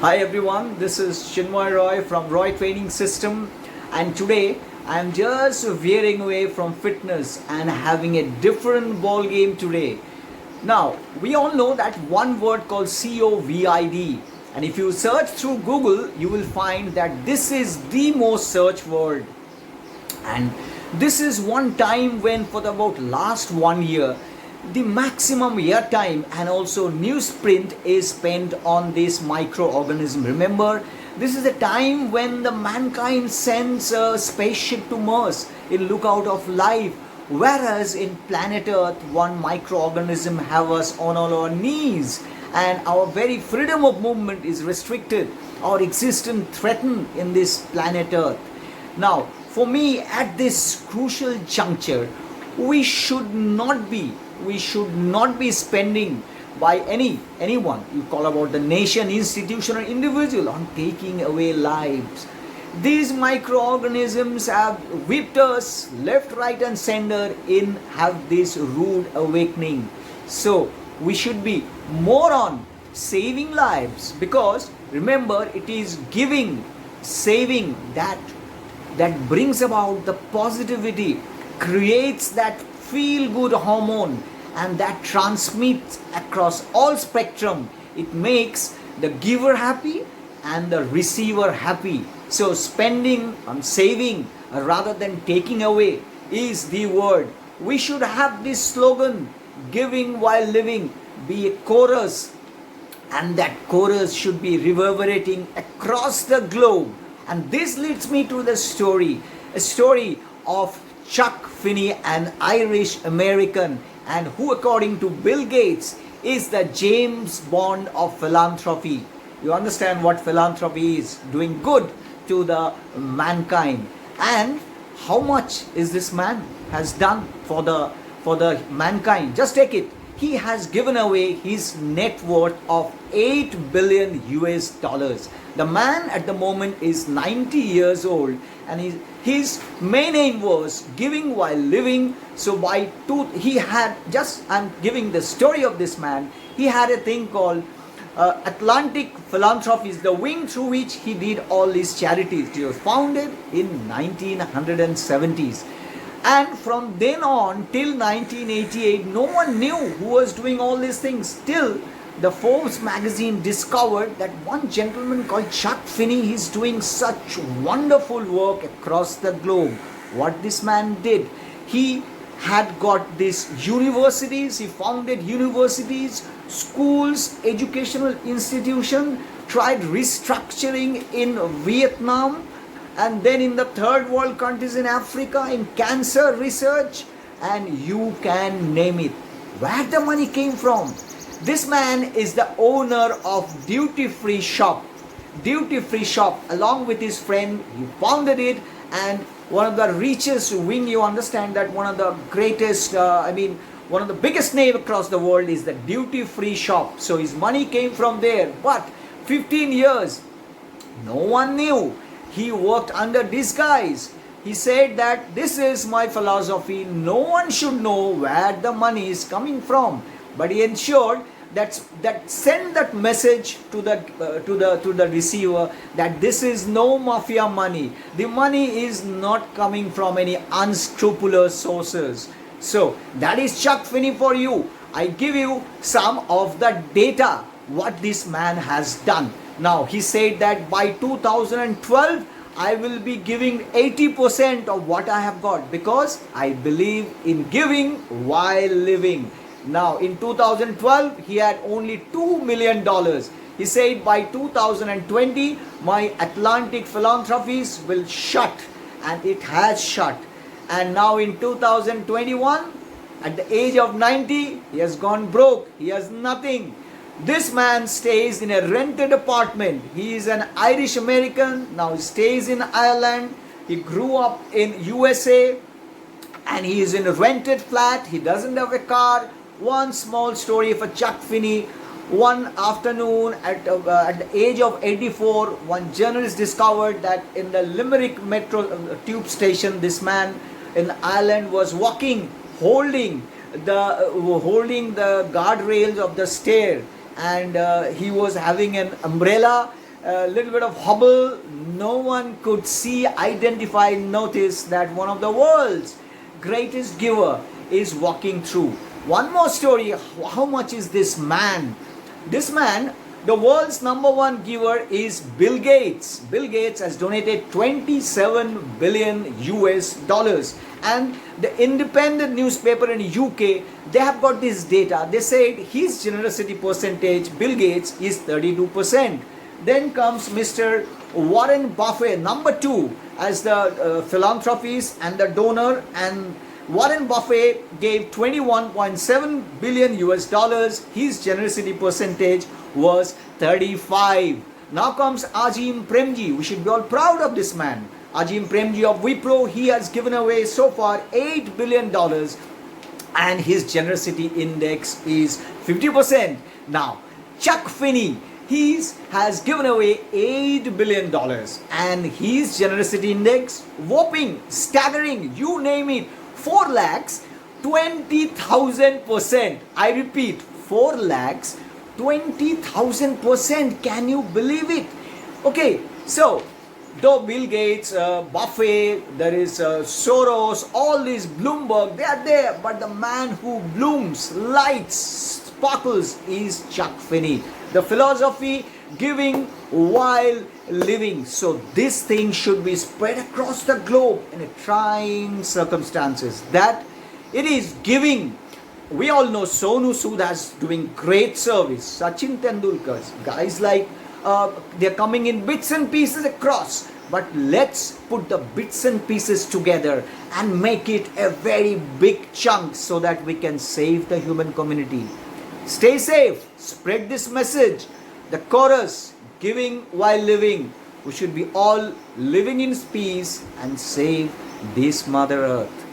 Hi everyone, this is Chinmay Roy from Roy Training System, and today I am just veering away from fitness and having a different ball game today. Now, we all know that one word called COVID, and if you search through Google, you will find that this is the most searched word. And this is one time when for the about last 1 year the maximum airtime and also newsprint is spent on this microorganism. Remember, this is a time when the mankind sends a spaceship to Mars in lookout of life, whereas in planet Earth one microorganism have us on all our knees, and our very freedom of movement is restricted, our existence threatened in this planet Earth. Now, for me, at this crucial juncture, we should not be spending by anyone, you call about the nation, institution or individual, on taking away lives. These microorganisms have whipped us left, right and center in have this rude awakening. So we should be more on saving lives, because remember, it is giving, saving that brings about the positivity, creates that feel good hormone, and that transmits across all spectrum. It makes the giver happy and the receiver happy. So spending on saving rather than taking away is the word. We should have this slogan, giving while living, be a chorus, and that chorus should be reverberating across the globe. And this leads me to the story, a story of Chuck Finney, an Irish American, and who, according to Bill Gates, is the James Bond of philanthropy. You understand what philanthropy is? Doing good to the mankind. And how much is this man has done for the mankind? Just take it. He has given away his net worth of 8 billion US dollars. The man at the moment is 90 years old, and his main aim was giving while living. So he had, just I'm giving the story of this man, he had a thing called Atlantic Philanthropies, the wing through which he did all these charities. It was founded in 1970s. And from then on till 1988, no one knew who was doing all these things. Till the Forbes magazine discovered that one gentleman called Chuck Finney is doing such wonderful work across the globe. What this man did, he had got these universities, he founded universities, schools, educational institutions, tried restructuring in Vietnam, and then in the third world countries in Africa, in cancer research, and you can name it. Where the money came from? This man is the owner of Duty Free Shop. Duty Free Shop, along with his friend, he founded it, and one of the richest wing, you understand that one of the greatest, one of the biggest name across the world is the Duty Free Shop. So his money came from there. But 15 years, no one knew. He worked under disguise. He said that this is my philosophy. No one should know where the money is coming from. But he ensured that send that message to the receiver that this is no mafia money. The money is not coming from any unscrupulous sources. So that is Chuck Finney for you. I give you some of the data what this man has done. Now he said that by 2012 I will be giving 80% of what I have got, because I believe in giving while living. Now in 2012 he had only $2 million. He said by 2020 my Atlantic Philanthropies will shut, and it has shut. And now in 2021, at the age of 90, he has gone broke. He has nothing. This man stays in a rented apartment. He is an Irish American. Now he stays in Ireland. He grew up in USA, and he is in a rented flat. He doesn't have a car. One small story for Chuck Finney. One afternoon at the age of 84, one journalist discovered that in the Limerick metro tube station, this man in Ireland was walking, holding the guardrails of the stair, and he was having an umbrella a little bit of hobble, no one could see, identify, notice that one of the world's greatest giver is walking through. One more story. How much is this man? This man, the world's number one giver is Bill Gates. Bill Gates has donated 27 billion US dollars. And the independent newspaper in UK, they have got this data. They said his generosity percentage, Bill Gates, is 32%. Then comes Mr. Warren Buffett, number two, as the philanthropist and the donor. And Warren Buffett gave 21.7 billion US dollars. His generosity percentage was 35. Now comes Azim Premji. We should be all proud of this man. Azim Premji of Wipro, he has given away so far $8 billion and his generosity index is 50%. Now, Chuck Finney, he has given away $8 billion and his generosity index, whopping, staggering, you name it, 4 lakhs 20,000%. I repeat, 4 lakhs 20,000%. Can you believe it? Okay, so though Bill Gates, Buffett, there is Soros, all these Bloomberg, they are there, but the man who blooms, lights, sparkles is Chuck Finney. The philosophy, giving while living. So this thing should be spread across the globe in a trying circumstances. That it is giving. We all know Sonu Sood has doing great service. Sachin Tendulkar, guys like they're coming in bits and pieces across. But let's put the bits and pieces together and make it a very big chunk so that we can save the human community. Stay safe. Spread this message. The chorus, giving while living. We should be all living in peace and save this Mother Earth.